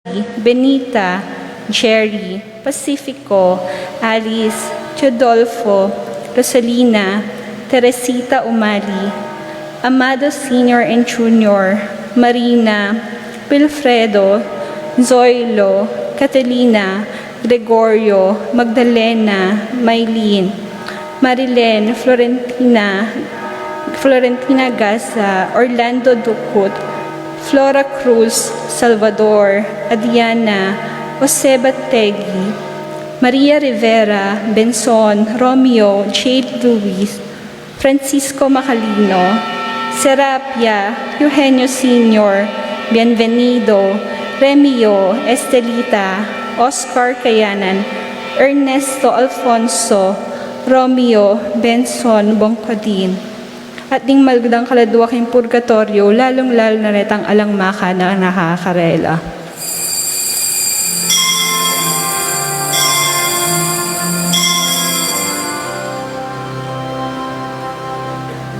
Benita, Jerry, Pacifico, Alice, Teodolfo, Rosalina, Teresita Umali, Amado Sr. and Jr., Marina, Wilfredo, Zoilo, Catalina, Gregorio, Magdalena, Maylene, Marilyn, Florentina Gaza, Orlando Ducut, Flora Cruz, Salvador, Adiana, Jose Bategi, Maria Rivera, Benson, Romeo, Jade Luis, Francisco Macalino, Serapia, Eugenio Sr., Bienvenido, Remio, Estelita, Oscar Kayanan, Ernesto Alfonso, Romeo, Benson, Bongkodin, at ding magdang kaladuaking purgatorio, lalong-lalo na retang alangmaka na nakakarela.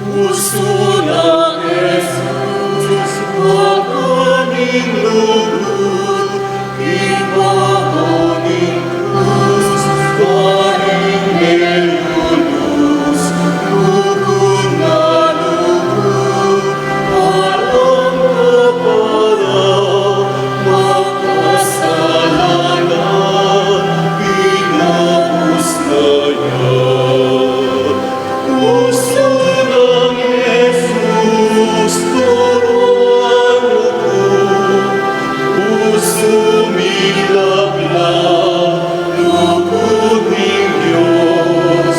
Puso ng Jesus, huwag aming lugod, ibabaning krus, paring melulus, lugod na lugod, alam kapara, makasalanan, pinahus na yan. Puso ng Jesus, turuan mo ko, puso milaglag, lugod ng Diyos.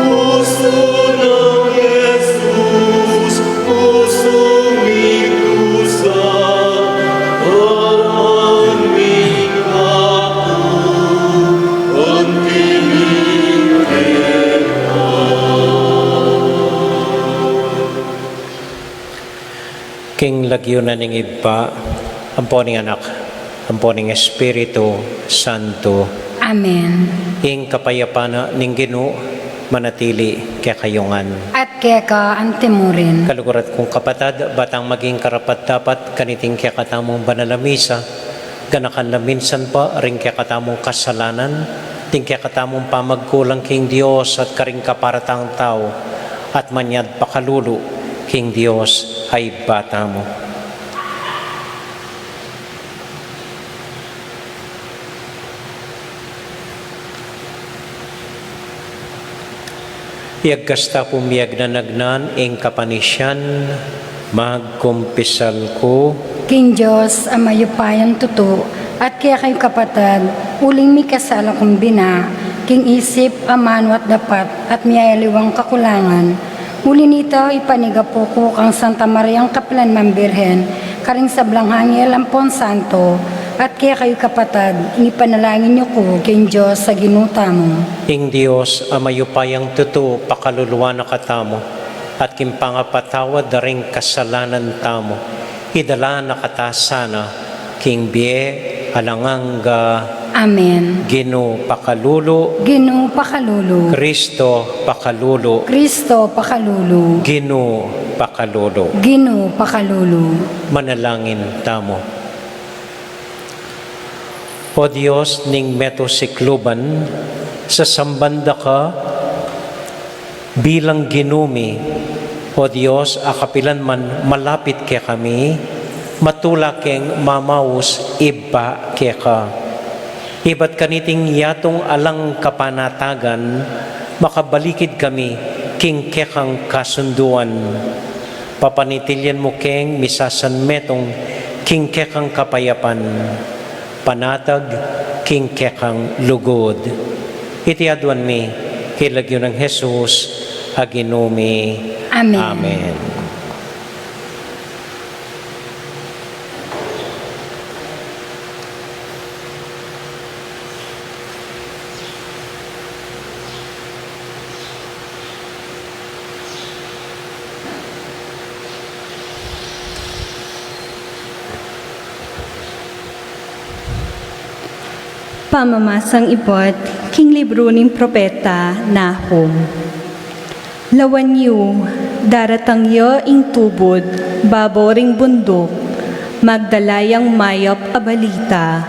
Puso ng Jesus, puso mikusa, parang mikako, ang King lagyunan ng iba, amponing anak, amponing Espiritu Santo. Amen. Ing kapayapana ning Ginoo manatili kaya kayungan. At kaya ka antimurin. Kalugurat kong kapatad, batang maging karapat dapat kaniting kaya katamong banalamisa, ganakan laminsan pa ring kaya katamong kasalanan, ting kaya katamong pamagkulang king Dios at karing kaparatang tao, at manyad pakalulu king Dios ay bata mo. Iagkasta pumiyag na nagnan ing kapanisyan, magkumpisal ko. King Diyos, ang mayupayan tuto, at kaya kayo kapatad, uling mi kasala kong bina, king isip, amanwat dapat, at miyayaliwang kakulangan. Uli nito, ipanigapo ko kang Santa Mariang Kapilan Mambirhen, karing sa Blanghangel Ampon Santo, at kaya kayo kapatad, inipanalangin niyo ko, King Diyos, sa ginuta mo. Ing Dios, amayupayang tuto, pakaluluwa na katamo, at kimpangapatawad na ring kasalanan tamo, idala na katasana, King Bie, alanganga, Amen. Ginoo pakalulu, Ginoo pakalulu, Kristo pakalulu, Kristo pakalulu, Ginoo pakalulu. Ginoo pakalulu. Manalangin tamo. O Diyos ning meto sikluban, sa sambanda ka bilang ginumi. O Diyos, akapilan man malapit kaya kami, matula keng mamawus iba kaya ka. Iba't kaniting yatong alang kapanatagan, makabalikid kami king kekang kasunduan. Papanitilyan mo keng misasan metong king kekang kapayapan, panatag king kekang lugod. Itiadwan mi, hilagyo ng Jesus, aginumi. Amen. Amen. Pamamasang ipot, king libro ng propeta Nahum. Lawan yu, daratang yo ing tubod, babaw ring bundok, magdalayang mayop a balita,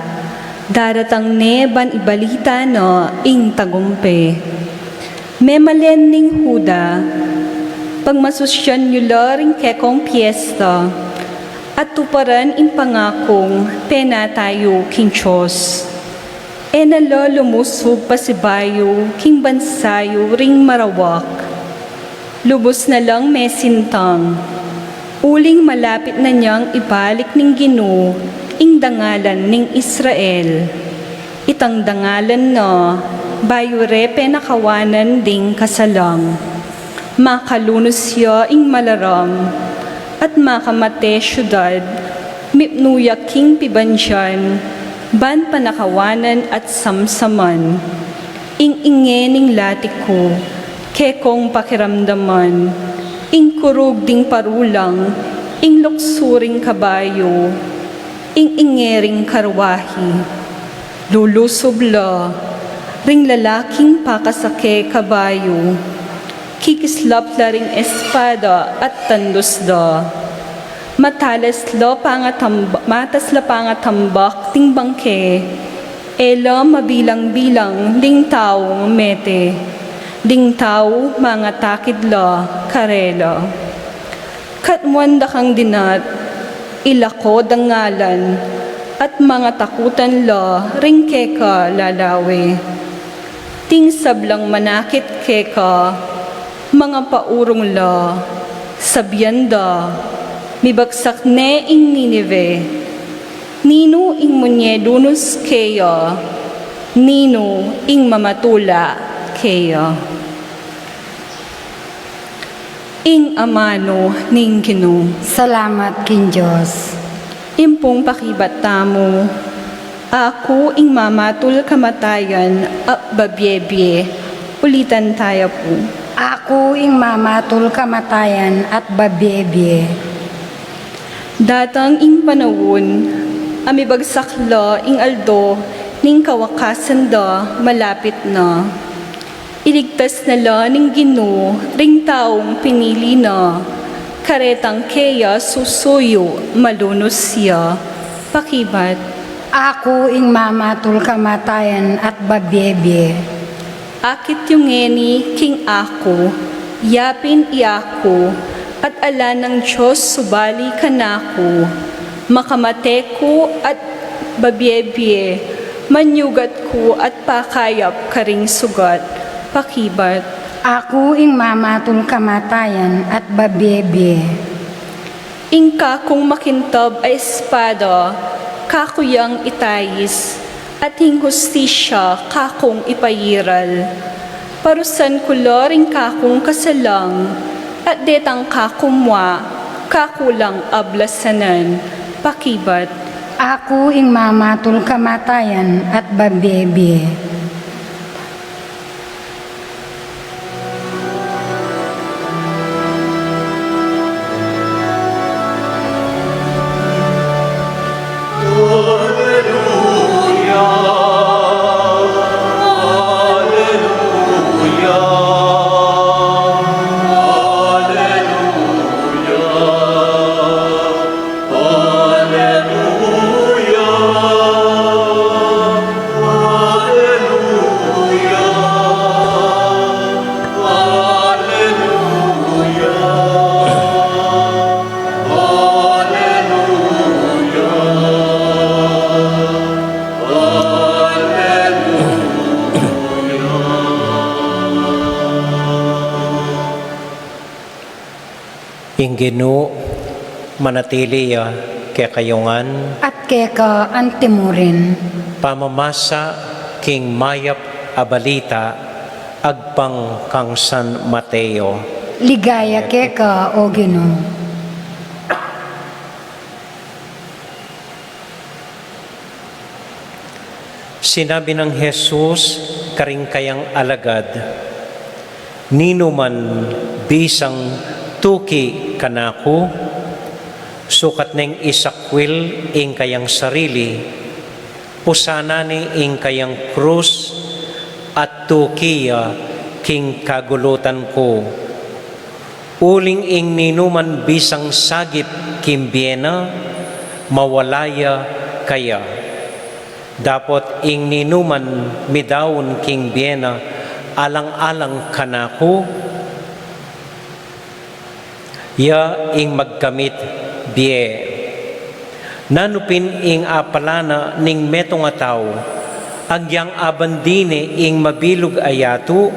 daratang neban ibalita no ing tagumpe. Memalen ning Huda, pagmasusyan nyo laring kekong piyesta, at tuparan in pangakong pena tayo king Diyos. E nalo lumusog pa si bayo king bansayo ring marawak. Lubos na lang mesintang, uling malapit na niyang ibalik ning Ginoo ing dangalan ning Israel. Itang dangalan no, bayo repe nakawanan ding kasalang. Makalunos siya ing malaram, at makamate syudad, mipnuyak king pibansyan, ban panakawanan at samsaman. Ing-inge ning latiko, kekong pakiramdaman, ing kurug ding parulang, ing luksuring kabayo, ing-ingering karwahi. Lulusob la, ring lalaking pakasake kabayo, kikislap la ring espada at tandos da. Matas la pangatambak ting bangke, ela mabilang-bilang ding tao mete, ding tao mga takid la karela. Katwanda kang dinat, ilako dangalan, at mga takutan la ring keka lalawe. Ting sablang manakit keka, mga paurong la, sabyanda, mibagsak ne ing Ninive, nino ing munyedunos kaya, nino ing mamatula kaya. Ing amano ning Ginoo, Salamat king Diyos. impong pakibat tamo, ako ing mamatul kamatayan at babyebye, ulitan tayo po. Ako ing mamatul kamatayan at babiyebye. Datang ing panawon, amibagsak la ing aldo, ning kawakasan da malapit na. Iligtas na la ning Ginoo, ring taong pinili na, karetang keya susuyo, malunos siya. Pakibat, Ako ing mamatul kamatayan at babiyebye. akit yung ngeni king ako, yapin iako, at ala ng Diyos subali kanako, makamate ko at babyebye, manyugat ko at pakayap karing sugat. Pakibat, Ako ing mamatul kamatayan at babiyebye. ingka kung makintab ay espada, kakuyang itayis, at hing hustisya kakong ipayiral. Parusan kuloring kakong kasalang, at detang kakumwa, kakulang ablasanan. Pakibat, Ako ing mamatul kamatayan at babiyebye. Ing Ginoo, manatili kay kayungan, At keka antimurin. pamamasa king mayap abalita, agpang kang San Mateo. Ligaya keka o Ginoo. Sinabi ng Jesus, karing kayang alagad, nino man bisang tuki kanako, sukat neng isakwil ing kayang sarili, pusana ni ing kayang krus, at tukiya king kagulutan ko. Uling ing ninuman bisang sagip kimbiena, mawalaya kaya. Dapot ing ninuman midawon king biena, alang-alang kanako, ya ing magkamit biye. Nanupin ing apalana ning metong ataw, agyang abandine ing mabilog ayatu,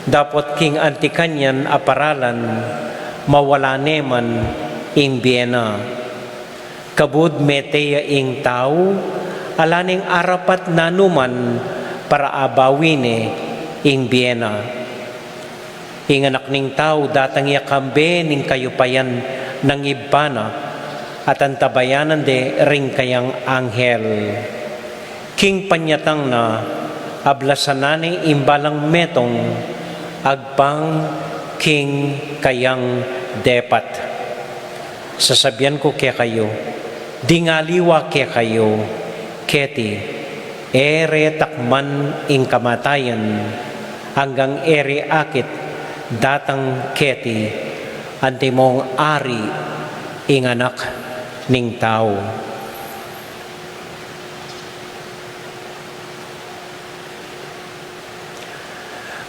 dapot king antikanyan aparalan, mawala neman ing biena. Kabud meteya ing tao, alaning arapat nanuman para abawine ing biena. Ing anak ning tao datang yakambe ning kayupayan ng ibana at antabayanan de ring kayang anghel. King panyatang na ablasanani imbalang metong agpang king kayang depat. Sasabihan ko kaya kayo, dingaliwa kaya kayo, keti, ere takman ing kamatayan, hanggang ere akit, datang keti, antimong ari, ing anak ning tao.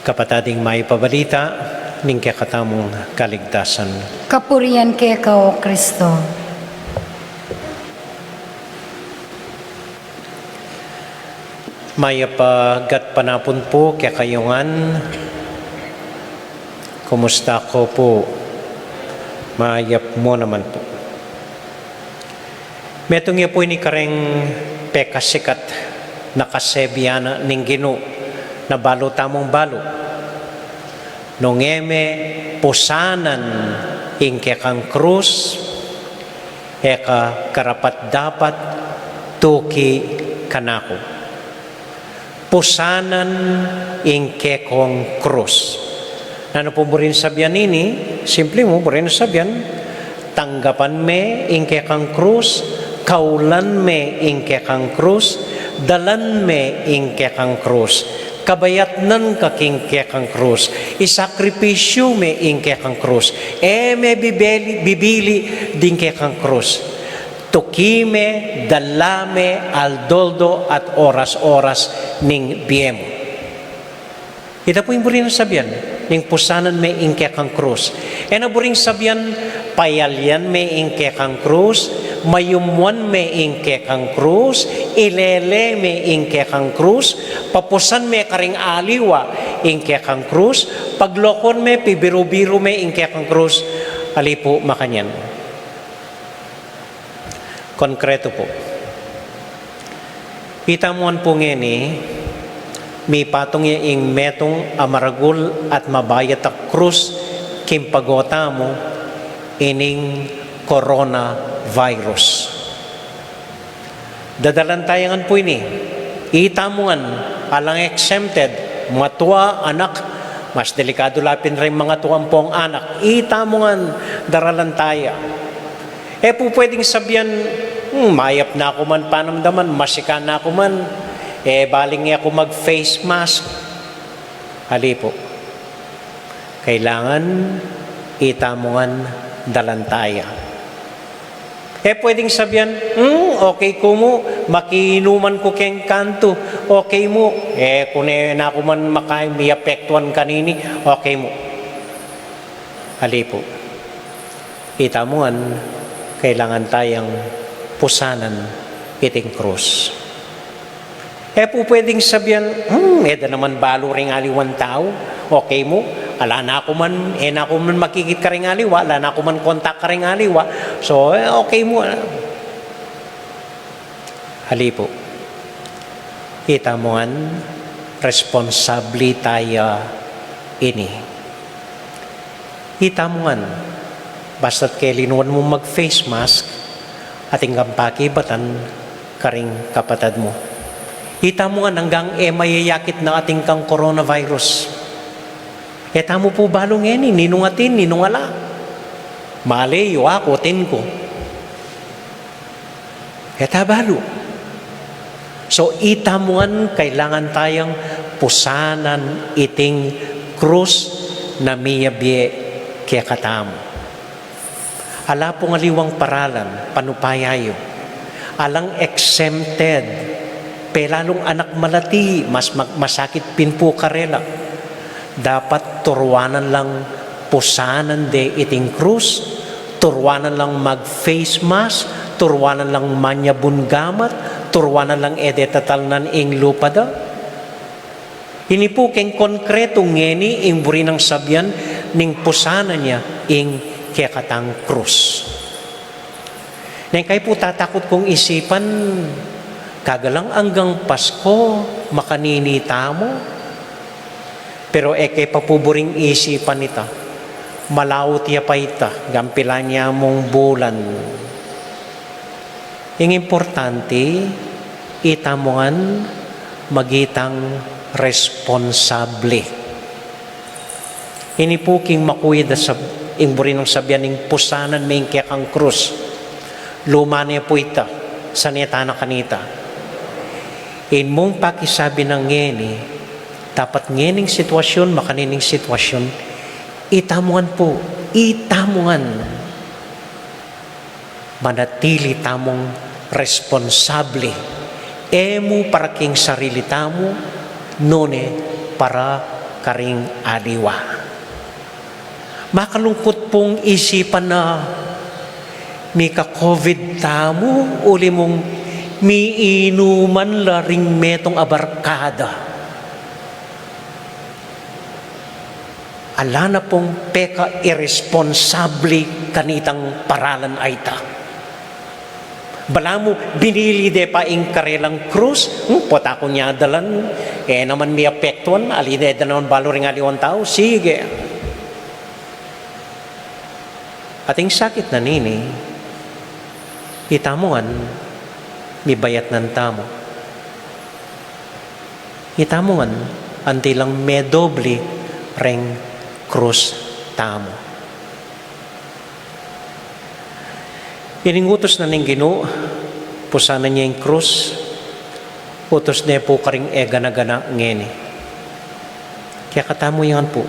Kapatading may pabalita, ning kakatamong kaligtasan. Kapurian kay Kao, Kristo. Maya pa gat panapon po kaya kayungan. Kumusta ko po? Mayap mo naman po. Metong niya po ini kareng pekasikat nakasebiana ning Ginoo na balo tamong balo. Nongeme pusanan ingke kang krus eka karapat dapat tuki kanako. Pusanan ingke kong krus. Ano po mo rin sabihan ini? Simple mo rin sabihan, tanggapan me ingke kang krus, kaulan me ingke kang krus, dalan me ingke kang krus, kabayatnan ka ingke kang krus, isakripisyo me ingke kang krus, me bibili dingke kang krus, tukime, dalame, aldoldo at oras-oras ning biyemo. Ito po yung buring sabihan, ning pusanan me ingke kang krus. Na buring sabihan, payalyan me ingke kang krus, mayumuan me ingke kang krus, ilele me ingke kang krus, papusan me karing aliwa ingke kang krus, paglokon me, pibiro-biro me ingke kang krus, alipo makanyan. Konkreto po. Itamuan po ngeni, may patong ing metong amaragul at mabayat a krus kimpagota mo ining coronavirus. Dadalantayangan po ini. Itamuan alang exempted mga tuwa anak, mas delikado lapin rin mga tuwang pong anak. Itamuan daralantaya. Po pwedeng sabihan, mayap na ako man panamdaman, masika na ako man, baling niya ako mag-face mask. Hali po. Kailangan itamungan dalantaya. Pwedeng sabihan, okay ko mo, makiinuman ko keng kanto, okay mo. Kung na ako man may apektuan kanini, okay mo. Hali po. Itamungan, kailangan tayang pusanan iting krus. Po pwedeng sabihan, eda naman balo ring aliwan tao, okay mo, ala na ako man, na ako man makikit ka ring aliwa, ala na ako man kontak ka ring aliwa, so okay mo. Hali po, kita mo an, responsabli tayo ini. Kita mo an, basta't kailinuan mo mag-face mask, ating kampakibatan karing kapatad mo. Kita mo nga hanggang mayayakit na ating kang coronavirus. Eta mo po balong yan, ninungatin, ninungala. Mali, ako, tin ko. Eta balo. So, ita mo nga, kailangan tayong pusanan iting krus na miyabye kaya katamo. Ala po nga liwang paralan, panupayayo. alang exempted, pelalong anak malati, masakit pin po karela. Dapat turwanan lang pusanan de iting krus, turwanan lang mag-face mask, turwanan lang manyabun gamat, turwanan lang edetatalnan ing lupada. Ini po keng konkreto ngeni ing buri ng sabyan ning pusanan niya ing kekatang krus. Nang kayo po tatakot kong isipan, kagalang hanggang Pasko, makaninita mo. Pero kay papuburing isipan nita, malawot ya pa ita, gampilan niya mong bulan. Yung importante, itamuan magitang responsable. Ini po king makuya da sa ingburin ng sabyan ng pusanan may kekang krus. Lumane po ita, sanitana kanita. In mong pakisabi ng ngeni, dapat ngening sitwasyon, makanining sitwasyon, itamuan po, itamuan. Manatili tamong responsable. Emu para king sarili tamo, none para karing aliwa. Makalungkot pong isipan na may ka-COVID tamo, uli mong may inuman laring metong abarkada. Ala na pong peka irresponsable kanitang paralan ay ta. Bala mo, binili de pa ing karelang krus, pota ko niya dalan, naman may apektuan, alide da naman balo ring aliwan tao, sige. Ating sakit na nini, itamuan, may bayat ng tamo. Itamuan, antilang medobli ring krus tamo. Iningutos na ning Ginoo, pusana niya yung krus, utos na po karing gana-gana ngeni. Kaya katamo yan po.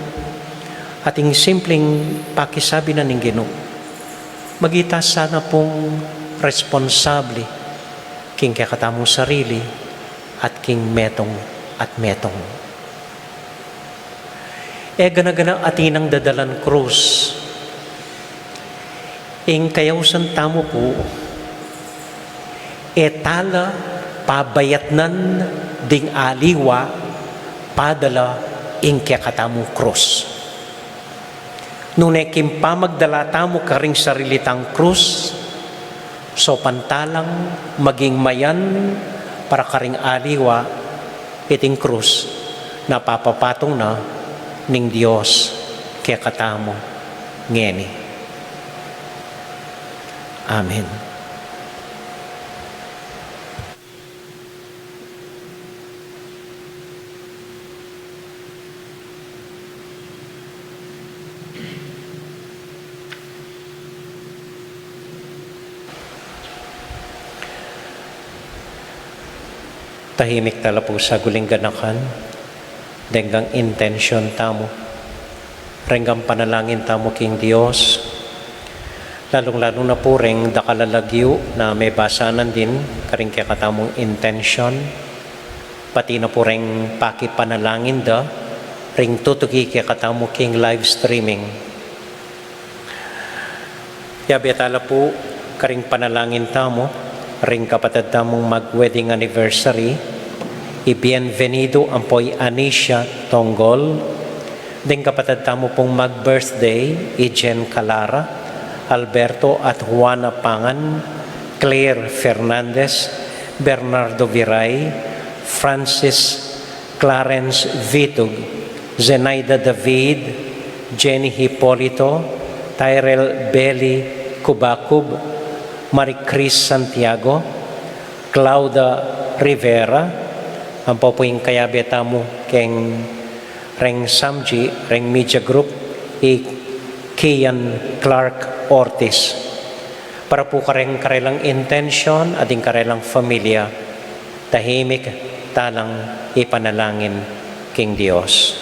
Ating simpleng pakisabi na ning Ginoo, magita sana pong responsable king kaya katamong sarili at king metong at metong. Gana-gana atinang dadalan krus. Ing kayawsan tamo po, tala pabayatnan ding aliwa, padala ing kakatamong krus. Nune kimpa magdala tamo karing sarilitang krus, so pantalang maging mayan para karing aliwa, iting krus, napapapatong na ning Diyos kaya katamo ngeni. Amen. Tahimik tala po sa guling ganakan, denggang intensyon tamo, renggang panalangin tamo king Dios, lalong-lalo na po ring dakalalagyo na may basanan din, karing kaya katamong intensyon, pati na po ring pakipanalangin da, ring tutugi kaya katamo king live streaming. Yabetala po, karing panalangin tamo, ring kapatid tamong mag-wedding anniversary, i-bienvenido ang po'y Anisha Tonggol, ding kapatid tamo pong mag-birthday, Jen Calara, Alberto at Juana Pangan, Claire Fernandez, Bernardo Viray, Francis Clarence Vitug, Zenaida David, Jenny Hipolito, Tyrell Belly Kubakub, Marie Cris Santiago, Claudia Rivera, ang po yung kayabeta mo keng Reng Samji, Reng Media Group, Kian Clark Ortiz. Para po karelang intensyon, ading karelang familia, tahimik talang ipanalangin king Diyos.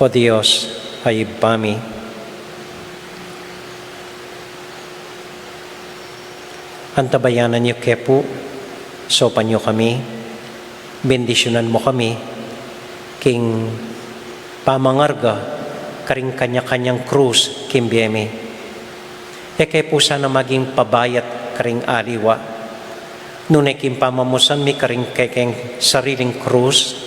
O Diyos, ay bami. Antabayanan niyo kepo, sopan niyo kami, bendisyonan mo kami, king pamangarga, karing kanya-kanyang krus, kimbiyeme. Kaya po sana maging pabayat karing aliwa, nunay king pamamusan mi karing kekeng sariling krus,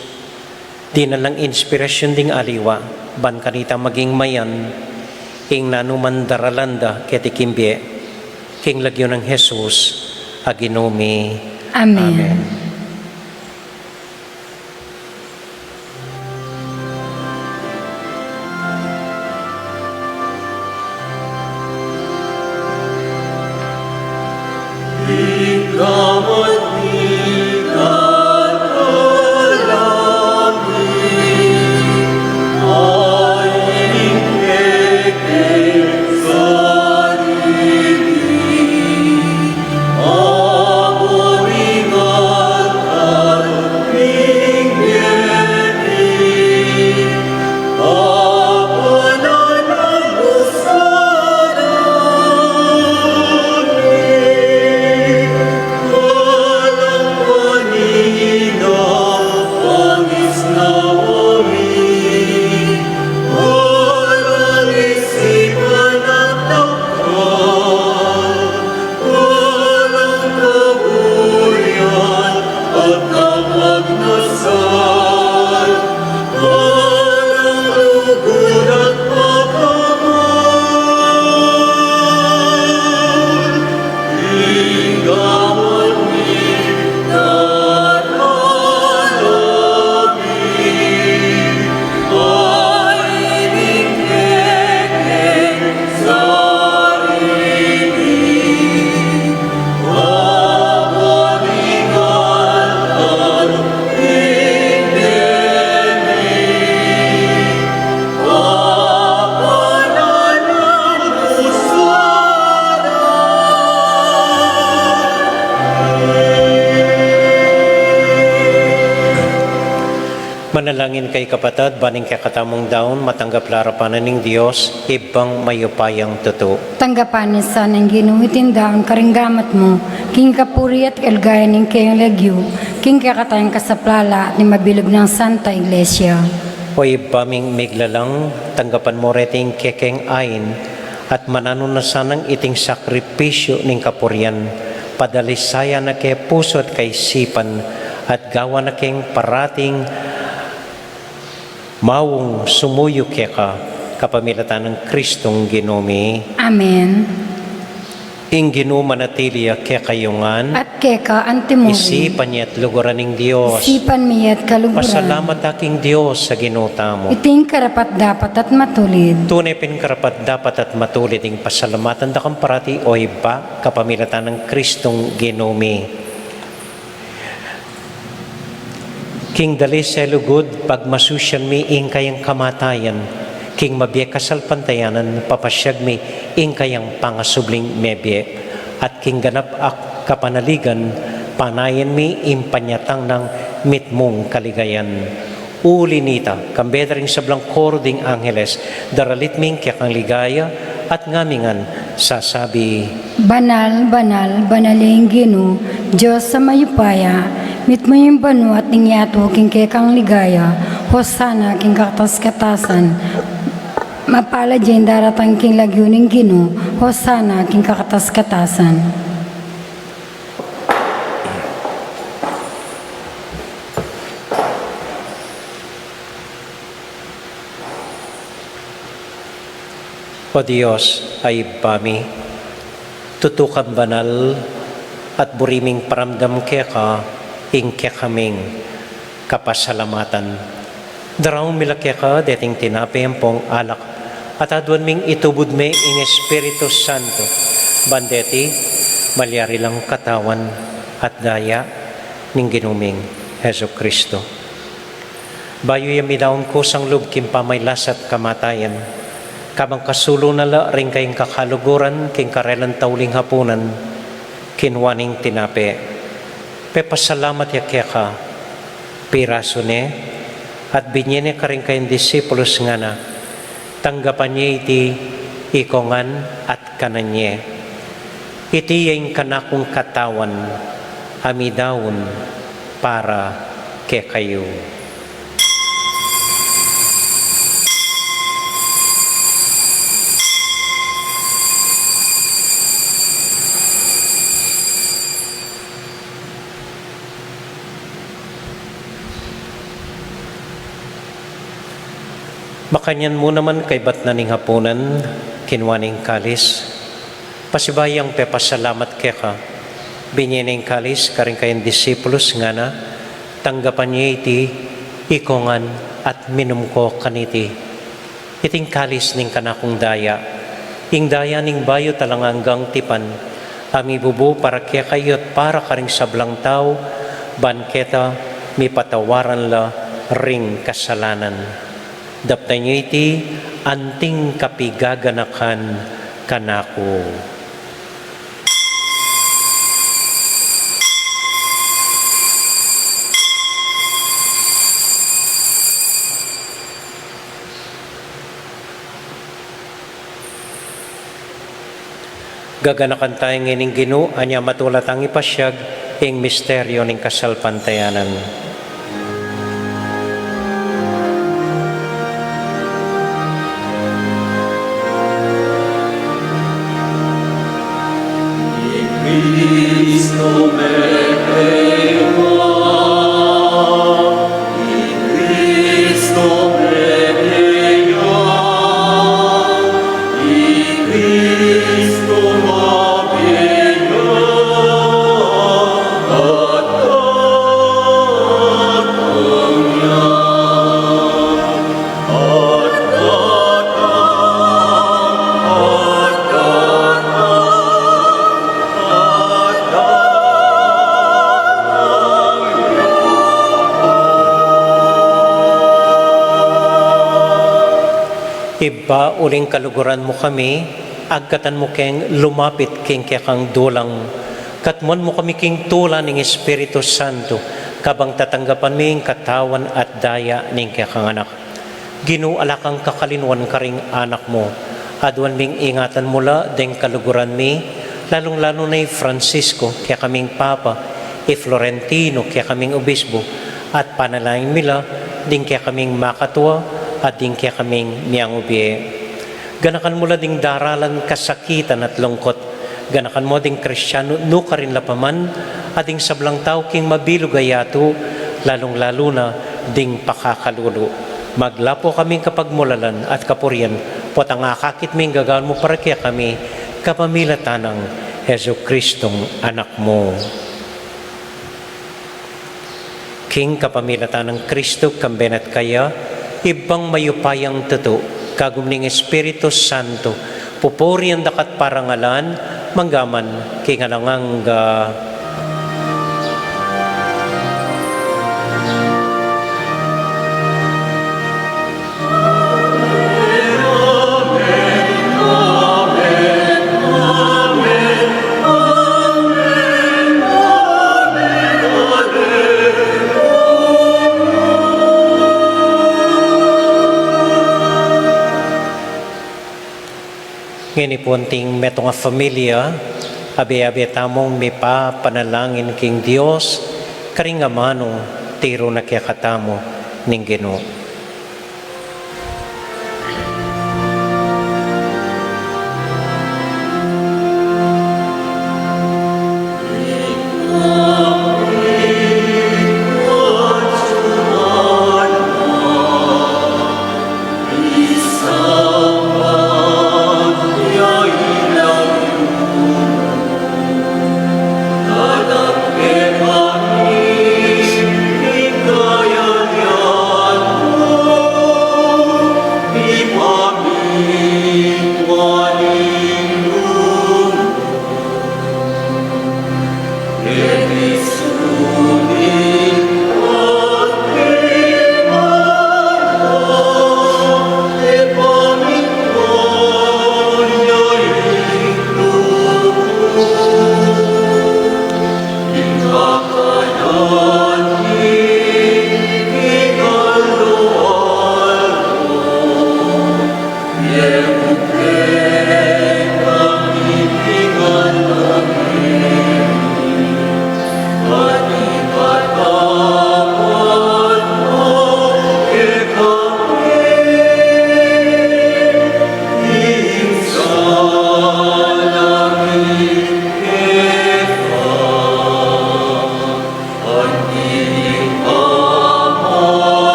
di na lang inspirasyon ding aliwa, ban kanita maging mayan, ing nanuman daralanda keti kimbye, king lagyo ng Jesus, aginumi. Amen. Manalangin kay kapatid, baning kakatamong daon, matanggap larapanan ng Diyos, ibang mayupayang totoo. Tanggapan ni sa nang ginuhitin daon karinggamat mo, king kapuri at kalgaya ng kayong lagyo, king kakatayang kasaplala at ni mabilog ng Santa Iglesia. O ibaming miglalang, tanggapan mo reting kekeng ain, at mananunasan ng iting sakripisyo ng kapurian, padalisaya na kay puso at kay sipan, at gawa na keng parating mawong sumuyo keka kapamilatan ng Kristong ginumi. Amen. Ing ginumanatilia kekayungan, At keka antimuri, isipan niya at luguran ng Diyos. isipan miyat kaluguran, Pasalamat aking Diyos sa ginuta mo. iting karapat dapat at matulid. Tunay karapat dapat at matulid ing pasalamatan da kang parati o iba kapamilatan ng Kristong ginumi. King dali sa lugod, pag masusyan mi ing kayang kamatayan, king mabye kasal pantayanan, papasyag mi ing kayang pangasubling mebye, at king ganap ak kapanaligan, panayan mi ing panyatang ng mitmong kaligayan. Uli nita, kambedring sa blang koro ding angeles, daralit ming kayang ligaya, at ngamingan sasabi, Banal, banal, banaling Gino, Diyos sa mayupaya, mit mo yung banu at ningyato king kekang ligaya, hosana king katas-katasan, mapala dyan daratang king lagyo ng Gino, hosana king kakatas-katasan. O Diyos ay bami, tutukan banal at buriming paramdam keka, ing kekaming kapasalamatan. Daraw mila keka, deting tinapayang pong alak, at adwan ming itubod me ing Espiritu Santo, bandeti, malyari lang katawan at daya ning ginuming Heso Kristo. Bayo yami daon ko sang lub kimpamaylas at kamatayan, kabang kasulo nala ring kayong kakaluguran, king karelan tauling hapunan, kinwaning tinape. Pe pasalamat ya keka, piraso ne, At binyene ka rin kayong disipulos nga na, tanggapan niya iti ikongan at kananye. Iti yung kanakong katawan, amidawon para ke kayo. Makanyan mo naman kay bat na ning hapunan, kinwaning kalis. Pasibayang pepasalamat ke ka. Binyening kalis, karing kayong disipulos nga na, tanggapan niya iti, ikongan at minum ko kaniti. Iting kalis ning kanakong daya. Ing daya ning bayo talanganggang tipan. Ami bubu para kaya kayot para karing sablang tao, banketa, mi patawaran la ring kasalanan. Daptay niyo iti anting kapigaganakan kanako. Gaganakan tayo ngayon Ginoo, anya matulat ang ipasyag, ing misteryo ng kasalpantayanan. Cristo me crema, Cristo me crema, Cristo mabena, at katanya, at Iba uling kaluguran mo kami, agkatan mo keng lumapit king kang dulang. Katmon mo kami king tula ng Espiritu Santo, kabang tatanggapan ming katawan at daya ning kang anak. Ginoo alakang kakalinwan karing anak mo, adwan ming ingatan mula deng kaluguran mi, lalong-lalo na Francisco, kaya kaming Papa, Florentino, kaya kaming Obispo, at panalangin mila, ding kaya kaming makatwa, at ding kaya kaming miyang ubiye. Ganakan mo la ding daralan kasakitan at lungkot. Ganakan mo ding Kristyano no ka rin lapaman, at ding sablang tao king mabilog ayato, lalong-lalo na ding pakakalulo. Maglapo kaming kapagmulalan at kapurian, pot ang akakit ming gagawin mo para kaya kami, kapamilatan ng Heso Kristong anak mo. King kapamilatan ng Kristo, kambenat kaya, ibang mayupayang tuto, kagumning Espiritu Santo, pupuri ang dakat parangalan, manggaman, kingalanganga. Ngini punting metong a familia, abi-abi tamong mi pa panalangin king Dios, karingamano tiro na kaya katamo ning Ginoo. Kaya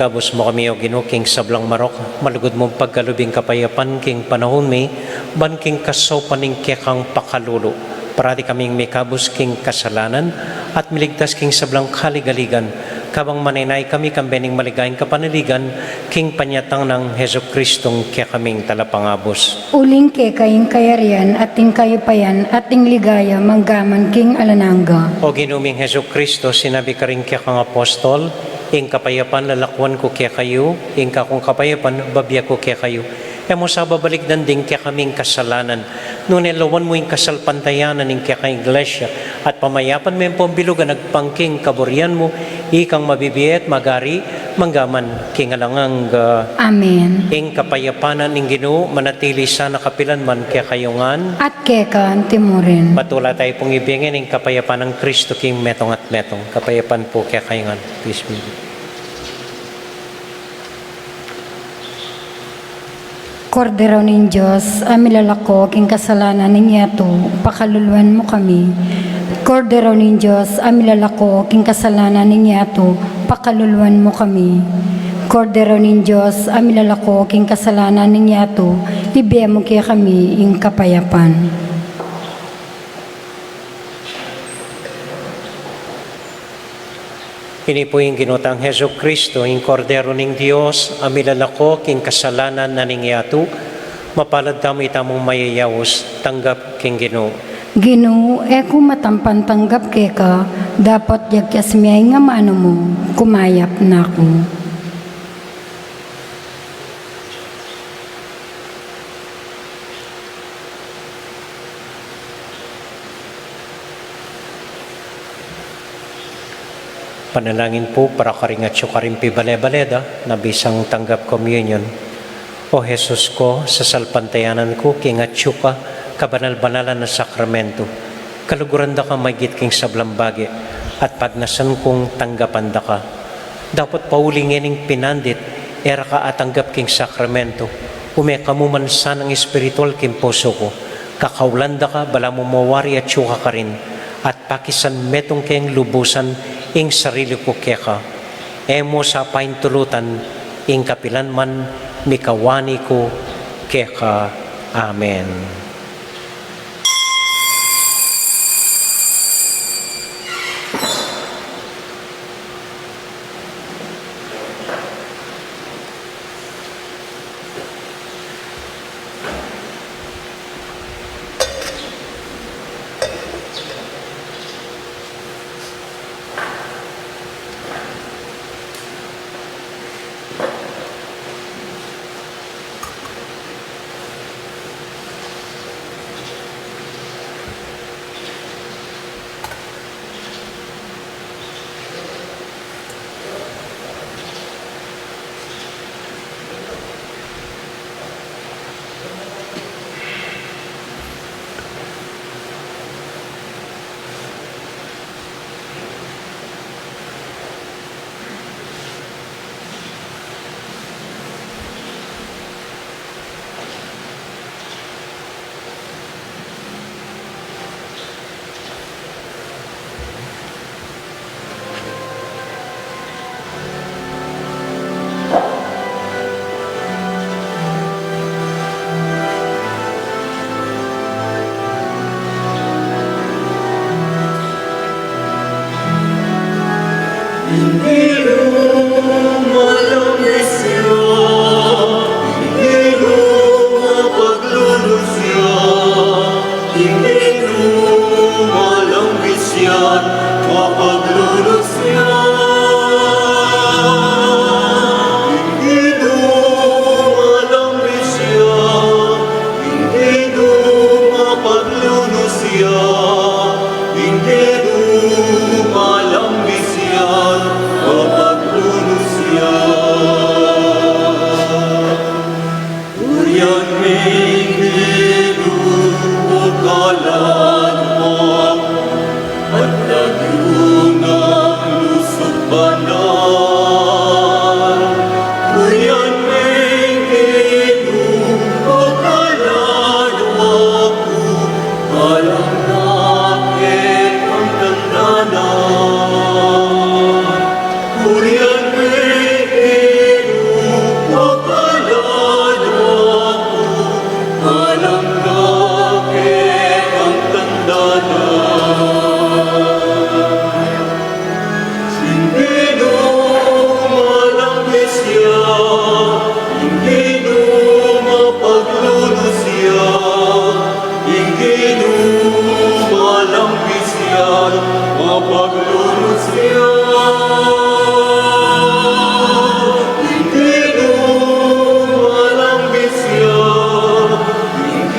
kabus mo kami o Ginoo king sablang marok, malugod mong pagkalubing kapayapan king panahon mi, ban king kaso paning kekang pakalulo. Parati kaming may kabus king kasalanan at miligtas king sablang kaligaligan. Kabang maninay kami kambening maligayang kapanaligan, king panyatang ng Heso Kristong kaya kaming talapangabos. Uling ke kayong kayarian at ting kayapayan at ting ligaya manggaman king alananga. O Ginuming Heso Kristo, sinabi ka rin kaya kang apostol, ing kapayapan lalakwan ko kaya kayo, ing kakong kapayapan babya ko kaya kayo. E mo sa babalik danding kaya kaming kasalanan. Nung nilawan mo yung kasalpantayanan ng kaya kang iglesia at pamayapan mo yung pambilugan nagpangking kaburian mo, ikang mabibiyet, magari, manggaman, kingalangang Amen. ing kapayapanan ng Ginoo manatili sa nakapilan man kaya kayungan. At keka timurin. Patula tayo pong ibigin ng kapayapan ng Kristo king metong at metong. Kapayapan po kaya kayungan. Please be. Kordero ng Diyos, amilalako king kasalanan ng yato, pakaluluan mo kami. Kordero ng Diyos, amilalako king kasalanan ng yato, pakaluluan mo kami. Kordero ng Diyos, amilalako king kasalanan ng yato, ibiya mo kaya kami ing kapayapan. Ini po yung ginutang Heso Kristo, yung kordero ng Diyos, amilalako king kasalanan na ningyatu, mapalad tamo itamong mayayawos, tanggap king Ginoo. Ginoo, kung matampan tanggap keka, dapat yagyas miyay nga mano mo, kumayap na ako. Panalangin po para karingat siyo karimpi bale-baleda na bisang tanggap communion. O Jesus ko, sa salpantayanan ko, kingat siyo ka, kabanal-banalan na sakramento. Kaluguran da ka magit king sablambagi at pagnasan kong tanggapan da ka. Dapat paulingin ng pinandit, era ka atanggap king sakramento. Umekamuman sanang espiritual king puso ko. Kakaulanda ka, bala mo mawari at siyo ka rin. At pakisan metong keng lubusan ing sarili ko keka. Emo sa paintulutan ing kapilan man mikawani ko keka. Amen.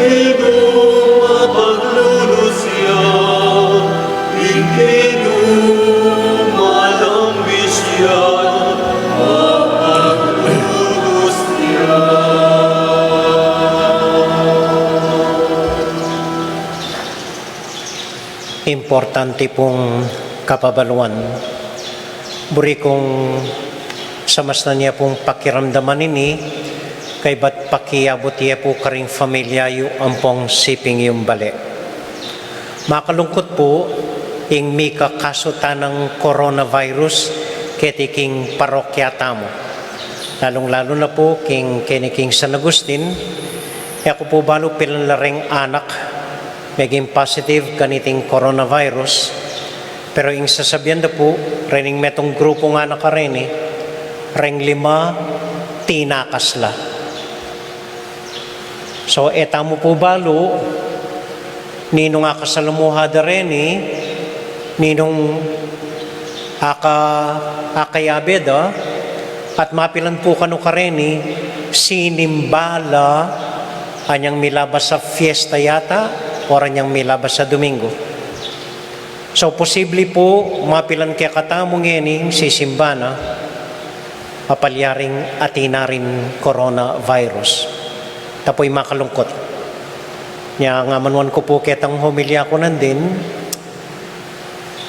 Inkinong mapaglulusya, inkinong malambis yan, mapaglulusya. Importante pong kapabaluan. Buri kong samas na niya pong pakiramdaman ini, kay ba't pakiabot niya po karing familia yu ang pong siping yung bali. Makalungkot po, ing may kakasuta ng coronavirus ketiking parokya tamo. Lalong-lalo na po king kiniking San Agustin, ako po balo pilanlaring anak maging positive kaniting coronavirus. Pero ing sasabihan na po, rening metong grupo nga nakarene, reng 5, tinakas la. So, etamo po balo, ninong akasalamuha da rene, ninong akayabeda, at mapilan po kano karene, sinimbala, anyang milabas sa fiesta yata, o anyang milabas sa Domingo. So, posible po, mapilan kaya katamong yening sisimba na, mapalyaring atina rin coronavirus. Tapoy makalungkot. Nga nga manuan ko po ketang humilya ko nandin,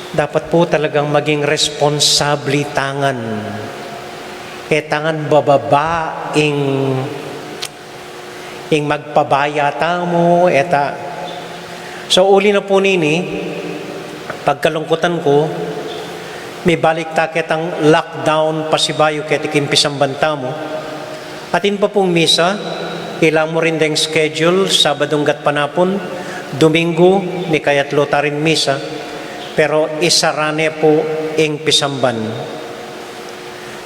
dapat po talagang maging responsable tangan. Tangan bababa ing magpabaya tamo, eta. So, uli na po nini, pagkalungkutan ko, may balik takit ang lockdown pasibayo ketikim pisambanta mo. Atin pa pong misa, ilang mo rin deng schedule, Sabadong gat panapon, Domingo, ni kayat lota rin misa, pero isarane po ing pisamban.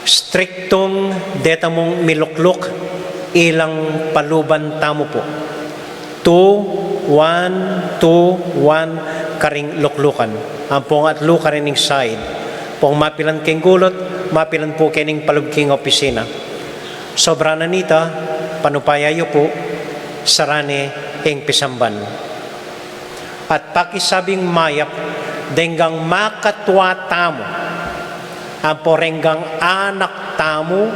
Striktong deta mong miluklok, ilang paluban tamo po. 2, 1, 2, 1, karing luklukan. Ang pong atlo karining side. Pong mapilan king gulot, mapilan po kining palugking opisina. Sobra na nita, panupayayo po, sarane ing pisamban. At pakisabing mayap, denggang makatwa tamo, ang porenggang anak tamo,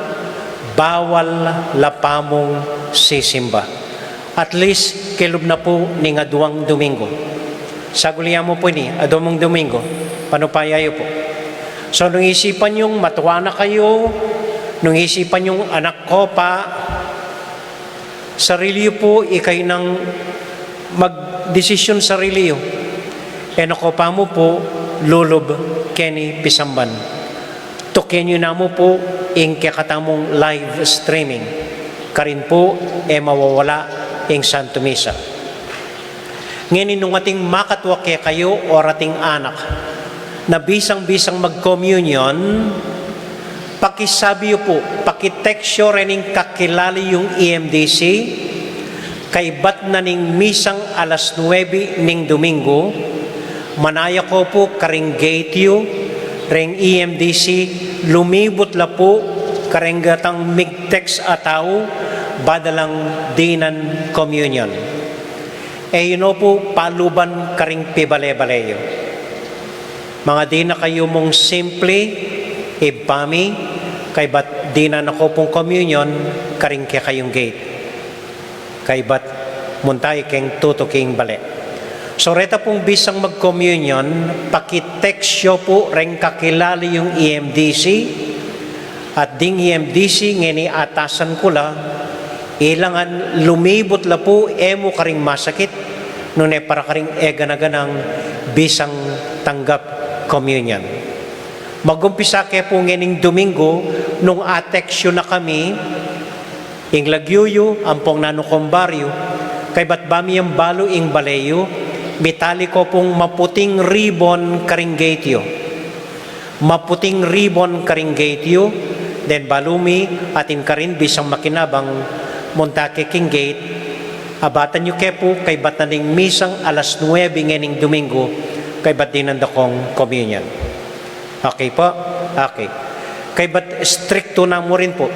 bawal lapamong sisimba. At least, kilub na po ni nga 2 Domingo. Sagulian mo po ni, adumong Domingo, panupayayo po. So, nung isipan yung matuwa na kayo, nung isipan yung anak ko pa, sarili po, ikay nang mag-desisyon sarili yo. Ko pa mo po, lulob, keni pisamban. Tukyan nyo na mo po, ing kakatamong live streaming. Karin po, mawawala ing Santo Misa. Ngayon nung ating makatwake kayo o ating anak na bisang-bisang mag-communion, pakisabi po, pakiteksyo rening kakilali yung EMDC, kay bat na ning misang alas 9 ning Domingo, manaya ko po karing gate yu, ring EMDC, lumibot la po, karing gatang migtex ataw, badalang dinan communion. Po, paluban karing pibale-baleyo. Mga di na kayo mong simple, ibami, kay ba't di na nako pong communion, karing kaya kayong gate. Kay ba't muntay keng tutuking bale. So, reta pong bisang mag-communion, pakiteksyo po ring kakilali yung EMDC, at ding EMDC, ngeni atasan ko la, ilangan lumibot la po, emo karing masakit, nune para karing eganaganang bisang tanggap communion. Magumpisa kaya po ngening Domingo, nung ateksyo na kami, ing lagyuyo, ampong nanukombaryo, kay ba't bami ang balo ing baleyo, mitali ko pong maputing ribbon karing gateyo. Maputing ribbon karing gateyo, then balumi atin karin bisang makinabang Montake King Gate, abatan nyo kepo kay bat na ning misang alas 9 ngening Domingo, kay bat din kong communion. Okay po? Okay. Kay bat stricto na mo rin po.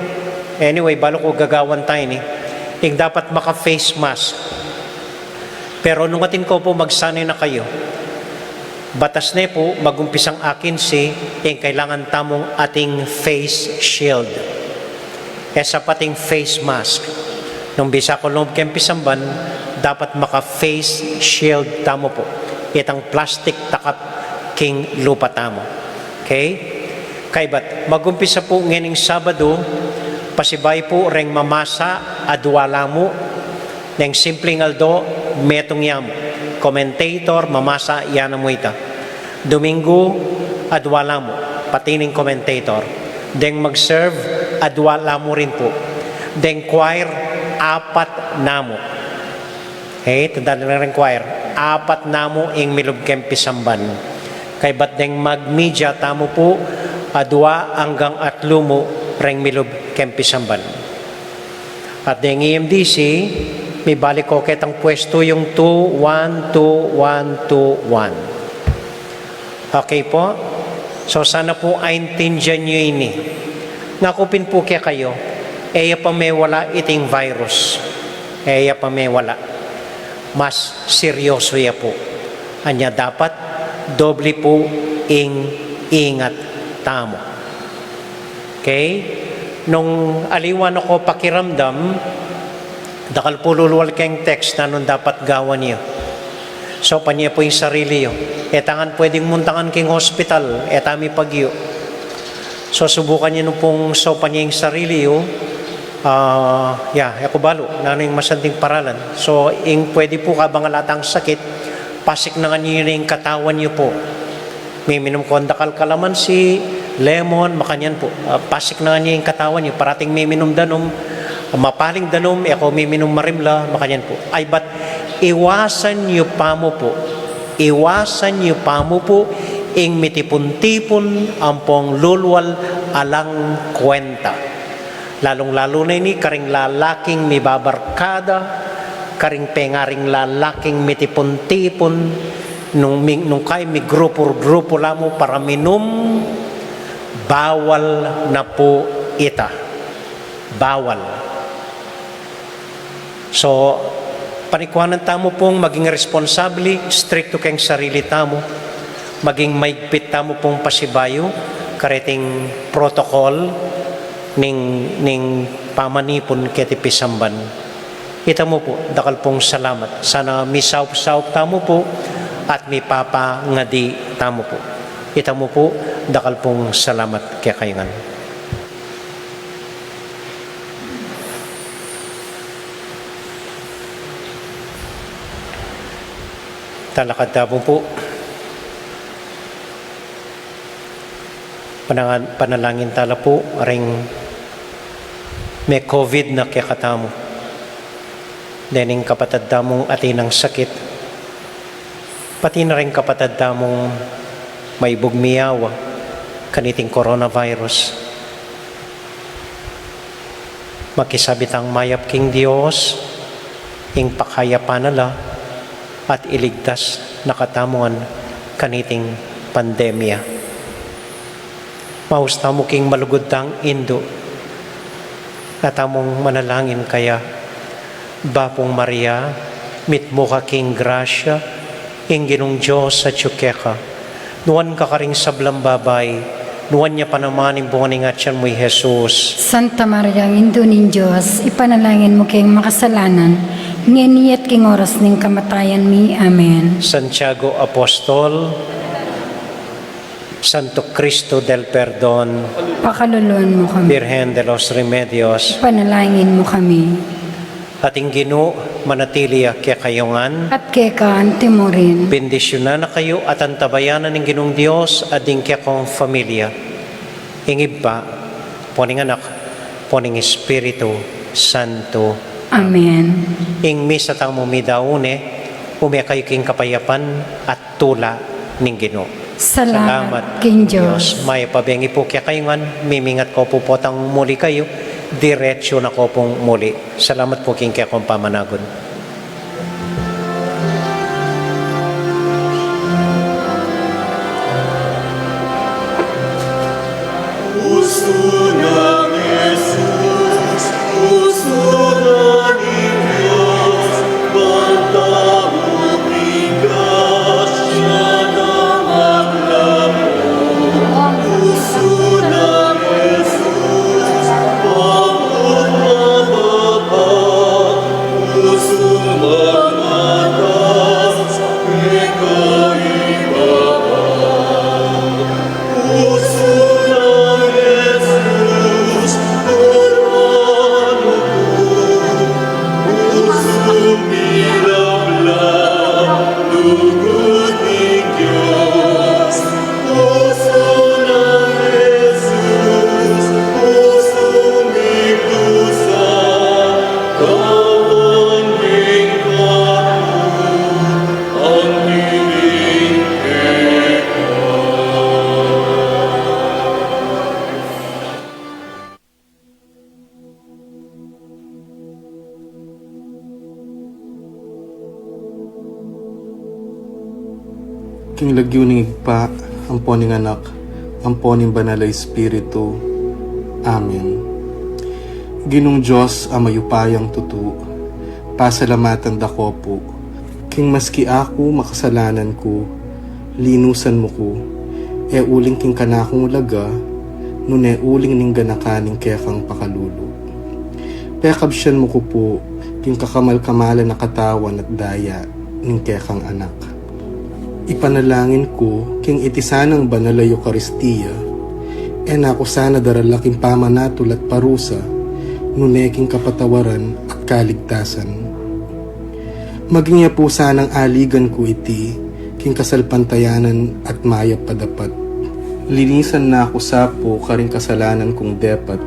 Anyway, balo ko gagawan tayo ni. Dapat maka-face mask. Pero nung atin ko po magsanay na kayo, batas na po, magumpisang akin si, kailangan tamong ating face shield. Sa pating face mask. Nung bisa ko loob kempisamban, dapat maka-face shield tamo po. Itang plastic takap king lupa tamo. Okay? Kay bat, magumpisa po nganing Sabado, pasibay po reng mamasa adwala mo, neng simpleng aldo, metong yamo. Commentator, mamasa, yana mo ita. Domingo, adwala mo, patining commentator. Deng mag-serve, adwala mo rin po. Deng choir, 4 namo. Okay, tandaan na rin choir. 4 namo ing milog kempisamban. Kay bat deng mag-media, tamo po, adwa hanggang 3 mo reng milog kempisamban. At deng EMDC, may balik ko ketang pwesto yung 2-1-2-1-2-1. Okay po? So sana po ay intindihan nyo ini. Ngakupin po kaya kayo, eya pa may wala iting virus. Eya pa may wala. Mas seryoso ya po. Anya dapat doble po ingat tamo. Okay? Nung aliwan ako pakiramdam, dakal po luluwal kayong text na nung dapat gawan niyo. So, panya po yung sarili yo. Etangan pwedeng muntangan king hospital, etami pagyo. So, subukan niyo nung pong so panya yung sarili yo. Ako balo, na yung masanting paralan. So, yung pwede po kabangalatang sakit, pasik na nga niyo yung katawan niyo po. May minum ko ang dakal kalamansi, lemon, makanyan po. Pasik na nga niyo yung katawan niyo, parating may minum danom, mapaling danom, ako may minum marimla, makanyan po. Ay, but iwasan niyo pa mo po, ing mitipon-tipon ang pong lulwal alang kwenta. Lalong-lalo na ini, karing lalaking may babarkada, karing pengaring lalaking mitipon-tipon, nung kay may grupo lamo para minum, bawal na po ita. Bawal. So, panikwanan tamo pong maging responsable, stricto kayong sarili tamo, maging maigpit tamo pong pasibayo, kareting protocol, ning pamanipon ketipisamban. Ita mo po, dakal pong salamat. Sana misaw-saw tamo po, at mi papa ngadi tamo po. Ita mo po, dakal pong salamat kaya kayangan. Talakad tamo po. Panalangin tala po, ring may COVID na kaya katamo. Dening kapatad tamong atinang sakit. Pati na rin kapatad tamong may bugmiyawa, kaniting coronavirus. Makisabit ang mayap king Diyos, ing pakayapan nala, at iligtas nakatamuan kaniting pandemya. Mausta mo king malugod tang Indo, at among manalangin kaya, Bapong Maria, mitmo ka king grasya, ing ginong Diyos sa tsukeka, nuwan ka karing sablang babay, nuwan niya panamaning bunganing atyan mo'y Jesus. Santa Maria, Indo ning Diyos, ipanalangin mo kayong makasalanan, ngeniyat king oras ning kamatayan mi. Amen. Santiago Apostol, Santo Cristo del Perdon, Pakaluluan mo kami. Virgen de los Remedios, Ipanalangin mo kami. ating Ginoo manatili kaya kayongan, At kay kaante mo rin. bendisyonan na kayo at antabayanan ng Ginoong Diyos at din kaya kong familia. Ingib pa, poning anak, poning Espiritu Santo. Amen. Ing misa tang mumidaune, umiyakay king kapayapan at tula ng Ginoo. Salamat king Diyos. May pabengi po kaya kayongan, mimingat ko po potang muli kayo, diretsyo na ko pong muli. Salamat po king kaya kong pamanagon. Puso ng Jesus, puso ng Diyos, pagtawag sugod ning Diyos, puso ng Jesus, puso migdusa, kawan ning kapun, ang hiling King lagyo ning igpa, ampo ning anak, ampo ning banal a Espiritu. Amen. Ginong Diyos a mayupayang tutu, pasalamatan dako po. King maski ako makasalanan ko, linusan mo ko, e uling king kanakong laga, nune uling ning ganakaning kaya kang pakalulu. Pekabsyan mo ko po, king kakamal-kamalan na katawan at daya, ning kaya kang anak. Ipanalangin ko, king itisanang banal a Eucharistia, e nako sana daralaking pamanatul at parusa, nuneking kapatawaran at kaligtasan. Maging po sanang aligan ko iti, king kasalpantayanan at mayap padapat. Linisan na ako sapo karing kasalanan kong depat,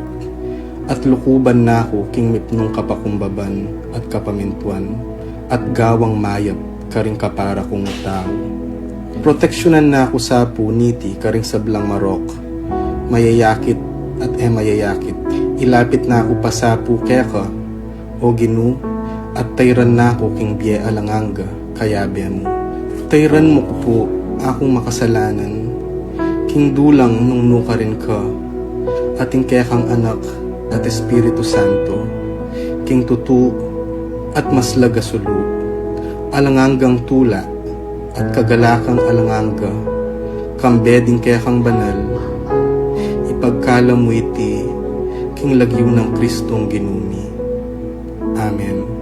at lukuban na ako king mipnong kapakumbaban at kapamintuan, at gawang mayap karing kapara kong tao. Proteksyonan na ako sa puniti karing sablang marok, mayayakit at mayayakit. Ilapit na ako pa sa pukeka, o Ginu, at tayran na ako king biye alanganga, kayabe mo. Tayran mo ko po akong makasalanan, king dulang nung nuka rin ka, ating kekang anak at Espiritu Santo, king tutu at maslaga sulu, alanganggang tula, at kagalakang alanganga, kambeding kekang banal, ipagkala mo iti, king lagyo ng Kristong ginuni. Amen.